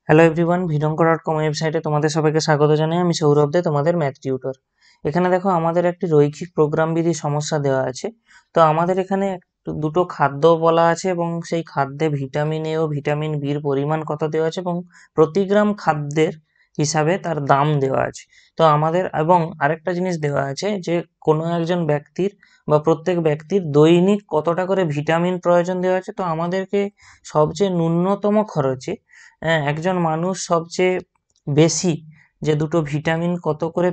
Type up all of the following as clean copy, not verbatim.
Hello everyone, ভিডঙ্কর.com ওয়েবসাইটে তোমাদের সবাইকে স্বাগত জানাই। আমি সৌরভ দে, তোমাদের ম্যাথ টিউটর। এখানে দেখো আমাদের একটি রৈখিক প্রোগ্রাম বিধি সমস্যা দেওয়া আছে। তো আমাদের এখানে দুটো খাদ্য বলা আছে এবং সেই খাদ্যে ভিটামিন এ ও ভিটামিন বির পরিমাণ কত দেওয়া আছে এবং প্রতি গ্রাম খাদ্যের হিসাবে তার দাম দেওয়া আছে। তো আমাদের এবং আরেকটা জিনিস দেওয়া আছে যে কোনো একজন ব্যক্তির বা প্রত্যেক ব্যক্তির দৈনিক কতটা করে ভিটামিন প্রয়োজন দেওয়া আছে। তো আমাদেরকে সবচেয়ে ন্যূনতম খরচে একজন মানুষ সবচেয়ে বেশি যে দুটো ভিটামিন কত করে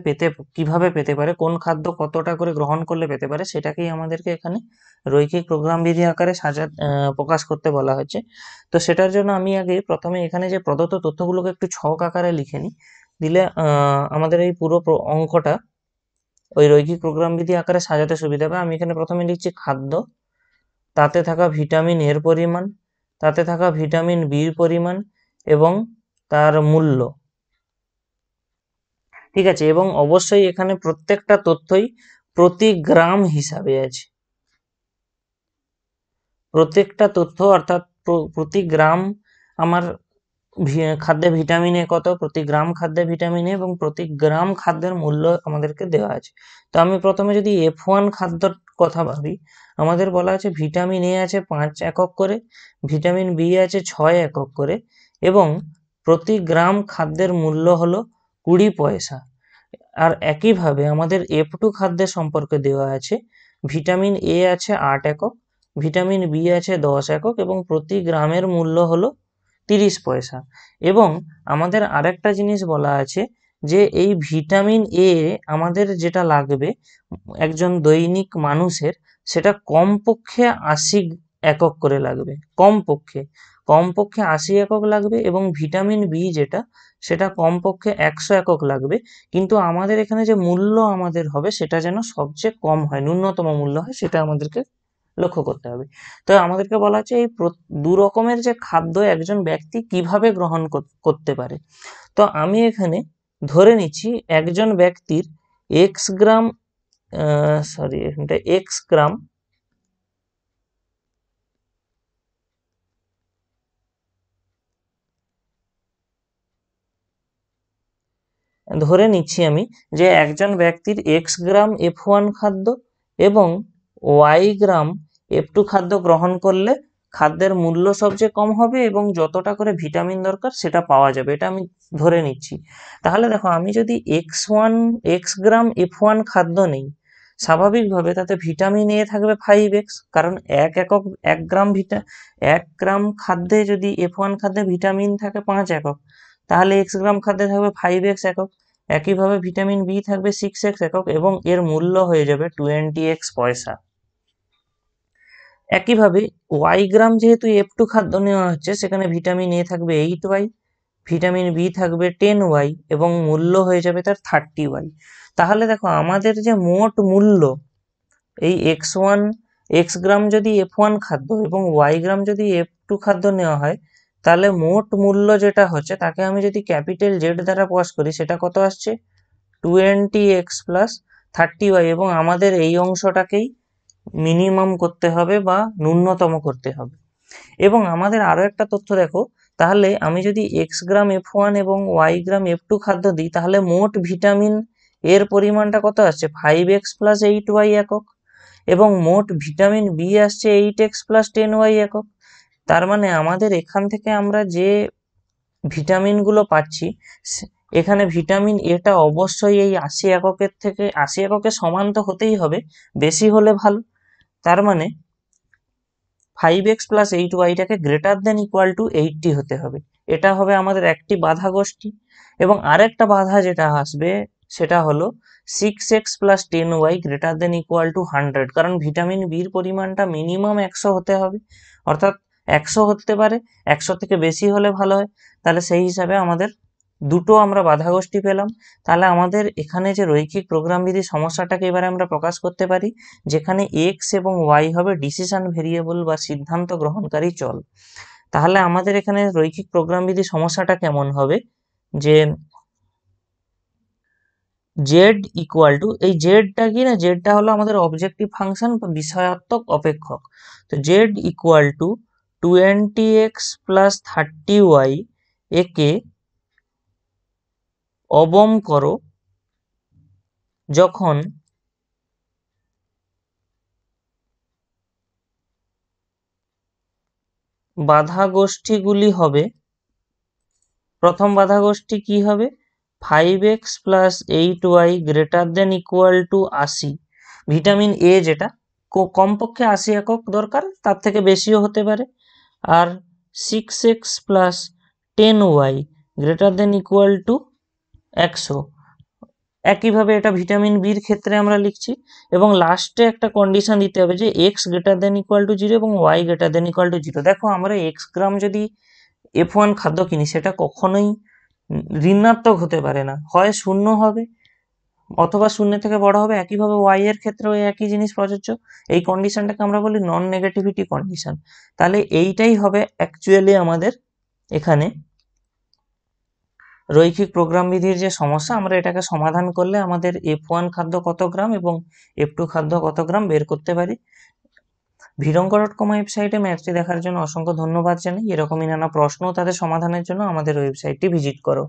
কিভাবে পেতে পারে, কোন খাদ্য কতটা করে গ্রহণ করলে পেতে পারে, সেটাকেই আমাদেরকে এখানে রৈখিক প্রোগ্রাম বিধি আকারে প্রকাশ করতে বলা হয়েছে। তো সেটার জন্য আমি আগে প্রথমে এখানে যে প্রদত্ত তথ্যগুলোকে একটু ছক আকারে লিখে নিই, দিলে আমাদের এই পুরো অঙ্কটা ওই রৈখিক প্রোগ্রাম বিধি আকারে সাজাতে সুবিধা হবে। আমি এখানে প্রথমে লিখছি খাদ্য, তাতে থাকা ভিটামিন এর পরিমাণ, তাতে থাকা ভিটামিন বির পরিমাণ এবং তার মূল্য। ঠিক আছে, এবং অবশ্যই এখানে প্রত্যেকটা তথ্যই প্রতি গ্রাম হিসাবে আছে। প্রত্যেকটা তথ্য অর্থাৎ প্রতি গ্রাম আমার খাদ্যে ভিটামিন এ কত, প্রতি গ্রাম খাদ্যে ভিটামিন এ এবং প্রতি গ্রাম খাদ্যের মূল্য আমাদেরকে দেওয়া আছে। তো আমি প্রথমে যদি F1 খাদ্যর কথা ভাবি, আমাদের বলা আছে ভিটামিন এ আছে 5 একক করে, ভিটামিন বি আছে 6 একক করে এবং প্রতি গ্রাম খাদ্যের মূল্য হলো 20 পয়সা। আর একইভাবে আমাদের F2 খাদ্যের সম্পর্কে দেওয়া আছে ভিটামিন এ আছে 8 একক, ভিটামিন বি আছে 10 একক এবং প্রতি গ্রামের মূল্য হলো 30 পয়সা। এবং আমাদের আরেকটা জিনিস বলা আছে যে এই ভিটামিন এ আমাদের যেটা লাগবে একজন দৈনিক মানুষের, সেটা কমপক্ষে 80 একক করে লাগবে, কমপক্ষে 80 একক লাগবে এবং ভিটামিন বি যেটা সেটা কমপক্ষে 100 একক লাগবে। কিন্তু আমাদের এখানে যে মূল্য আমাদের হবে সেটা যেন সবচেয়ে কম হয়, ন্যূনতম মূল্য হয়, সেটা আমাদেরকে লক্ষ্য করতে হবে। তো আমাদেরকে বলা হচ্ছে এই দু রকমের যে খাদ্য একজন ব্যক্তি কিভাবে গ্রহণ করতে পারে। তো আমি এখানে ধরে নিচ্ছি একজন ব্যক্তির এক্স গ্রাম এক্স গ্রাম ধরে নিচ্ছি আমি যে একজন ব্যক্তির এক্স গ্রাম F1 খাদ্য এবং ওয়াই গ্রাম F2 খাদ্য গ্রহণ করলে খাদ্যের মূল্য সবচেয়ে কম হবে এবং যতটা করে ভিটামিন দরকার সেটা পাওয়া যাবে, এটা আমি ধরে নিচ্ছি। তাহলে দেখো আমি যদি এক্স গ্রাম F1 খাদ্য নেই, স্বাভাবিকভাবে তাতে ভিটামিন এ থাকবে 5x, কারণ এক গ্রাম খাদ্যে যদি F1 খাদ্যে ভিটামিন থাকে 5 একক, তাহলে এক্স গ্রাম খাদ্যে থাকবে 5x একক। একইভাবে ভিটামিন বি থাকবে 6x একক এবং এর মূল্য হয়ে যাবে 20x পয়সা। একইভাবে ওয়াই গ্রাম যেহেতু F2 খাদ্য নেওয়া হচ্ছে, সেখানে ভিটামিন এ থাকবে 8y, ভিটামিন বি থাকবে 10y এবং মূল্য হয়ে যাবে তার 30y। তাহলে দেখো আমাদের যে মোট মূল্য এই এক্স গ্রাম যদি F1 খাদ্য এবং ওয়াই গ্রাম যদি F2 খাদ্য নেওয়া হয়, তাহলে মোট মূল্য যেটা হচ্ছে তাকে আমি যদি ক্যাপিটাল জেড দ্বারা প্রকাশ করি, সেটা কত আসছে 20x প্লাস 30y এবং আমাদের এই অংশটাকেই মিনিমাম করতে হবে বা ন্যূনতম করতে হবে। এবং আমাদের আরো একটা তথ্য দেখো, তাহলে আমি যদি এক্স গ্রাম F1 এবং ওয়াই গ্রাম F2 খাদ্য দিই, তাহলে মোট ভিটামিন এর পরিমাণটা কত আসছে 5x প্লাস 8y একক এবং মোট ভিটামিন বি আসছে 8x প্লাস 10y একক। তার মানে আমাদের এখান থেকে আমরা যে ভিটামিনগুলো পাচ্ছি, এখানে ভিটামিন এটা অবশ্যই এই 80 এককের সমান তো হতেই হবে, বেশি হলে ভালো। তার মানে 5x প্লাস 8yটাকে গ্রেটার দেন ইকুয়াল টু 80 হতে হবে। এটা হবে আমাদের একটি বাধা গোষ্ঠী। এবং আরেকটা বাধা যেটা আসবে সেটা হলো 6x plus 10y greater than equal two 100, কারণ ভিটামিন বির পরিমাণটা মিনিমাম 100 হতে হবে, অর্থাৎ 100 হতে পারে, 100 থেকে বেশি হলে ভালো হয়। তাহলে সেই হিসাবে আমাদের দুটো আমরা বাধা গোষ্ঠী পেলাম। তাহলে আমাদের এখানে যে রৈখিক প্রোগ্রাম বিধি সমস্যাটাকে এবারে আমরা প্রকাশ করতে পারি, যেখানে এক্স এবং ওয়াই হবে ডিসিশন ভেরিয়েবল বা সিদ্ধান্ত গ্রহণকারী চল। তাহলে আমাদের এখানে রৈখিক প্রোগ্রাম বিধি সমস্যাটা কেমন হবে, যে জেড ইকুয়াল টু, এই জেডটা কি না, জেডটা হলো আমাদের অবজেক্টিভ ফাংশন বা বিষয়াত্মক অপেক্ষক। তো Z equal to 20x plus 30y একে অবম করো যখন বাধা গোষ্ঠীগুলি হবে, প্রথম বাধা গোষ্ঠী কি হবে, 5x plus 8y greater than equal to 80। Vitamin A যেটা কমপক্ষে 80 একক দরকার, তার থেকে বেশিও হতে পারে। আর 6x plus 10y greater than equal two 100। একইভাবে এটা ভিটামিন বির ক্ষেত্রে আমরা লিখছি। এবং লাস্টে একটা কন্ডিশন দিতে হবে যে x greater than equal to 0 এবং y greater than equal to 0। দেখো আমরা এক্স গ্রাম যদি F1 খাদ্য কিনি, সেটা কখনোই ঋণাত্মক হতে পারে না, হয় 0 হবে অথবা 0 থেকে বড় হবে। একইভাবে ওয়াই এর ক্ষেত্রেও একই জিনিস প্রযোজ্য। এই কন্ডিশনটাকে আমরা বলি নন নেগেটিভিটি কন্ডিশন। তাহলে এইটাই হবে অ্যাকচুয়ালি আমাদের এখানে রৈখিক প্রোগ্রাম বিধির যে সমস্যা, আমরা এটাকে সমাধান করলে আমাদের F1 খাদ্য কত গ্রাম এবং F2 খাদ্য কত গ্রাম বের করতে পারি। ভিরঙ্গ.com ওয়েবসাইটে ম্যাথটি দেখার জন্য অসংখ্য ধন্যবাদ জানাই। এরকমই নানা প্রশ্ন ও তাদের সমাধানের জন্য আমাদের ওয়েবসাইটটি ভিজিট করো।